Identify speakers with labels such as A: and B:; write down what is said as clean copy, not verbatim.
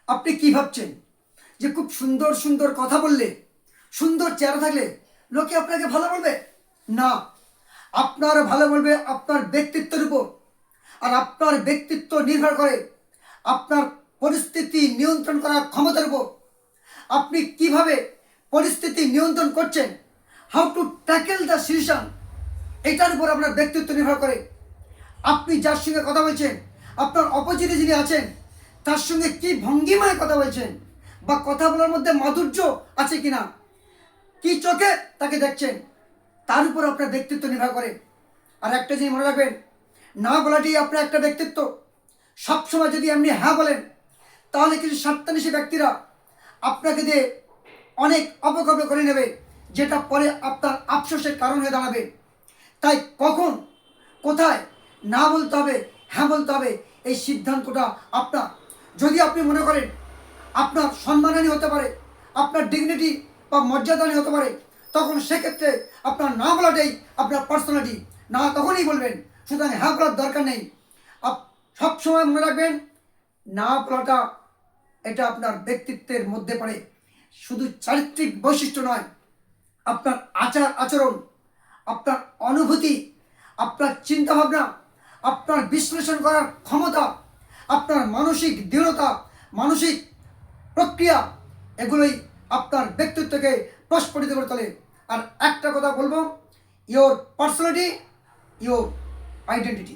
A: আপনি কি ভাবছেন যে খুব সুন্দর সুন্দর কথা বললে, সুন্দর চেহারা থাকলে লোকে আপনাকে ভালো বলবে? না, আপনার ভালো বলবে আপনার ব্যক্তিত্বের উপর। আর আপনার ব্যক্তিত্ব নির্ভর করে আপনার পরিস্থিতি নিয়ন্ত্রণ করার ক্ষমতার উপর। আপনি কিভাবে পরিস্থিতি নিয়ন্ত্রণ করছেন, how to tackle the situation, এটার উপর আপনার ব্যক্তিত্ব নির্ভর করে। আপনি যার সঙ্গে কথা বলছেন, আপনার অপোজিটে যিনি আছেন, তার সঙ্গে কি ভঙ্গিমায় কথা বলছেন, বা কথা বলার মধ্যে মাধুর্য আছে কিনা, কি চোখে তাকে দেখছেন, তার উপর আপনার ব্যক্তিত্ব নির্ভর করে। আর একটা জিনিস মনে রাখবেন, না বলাটি আপনার একটা ব্যক্তিত্ব। সবসময় যদি আপনি হ্যাঁ বলেন, তাহলে কিছু স্বার্থান্বেষী ব্যক্তিরা আপনাকে দিয়ে অনেক অপকর্ম করে নেবে, যেটা পরে আপনার আফসোসের কারণ হয়ে দাঁড়াবে। তাই কখন কোথায় না বলতে হবে, হ্যাঁ বলতে হবে, এই সিদ্ধান্তটা আপনার। যদি আপনি মনে করেন আপনার সম্মানহানি হতে পারে, আপনার ডিগনিটি বা মর্যাদাহানি হতে পারে, তখন সেক্ষেত্রে আপনার না বলাটাই আপনার পার্সোনালিটি। না তখনই বলবেন, সুতরাং হ্যাঁ বলার দরকার নেই। সবসময় মনে রাখবেন, না বলাটা এটা আপনার ব্যক্তিত্বের মধ্যে পড়ে। শুধু চারিত্রিক বৈশিষ্ট্য নয়, আপনার আচার আচরণ, আপনার অনুভূতি, আপনার চিন্তাভাবনা, আপনার বিশ্লেষণ করার ক্ষমতা, আপনার মানসিক দৃঢ়তা, মানসিক প্রক্রিয়া, এগুলোই আপনার ব্যক্তিত্বকে প্রস্ফুটিত করে তোলে। আর একটা কথা বলবো, ইয়োর পার্সোনালিটি, ইয়োর আইডেন্টিটি।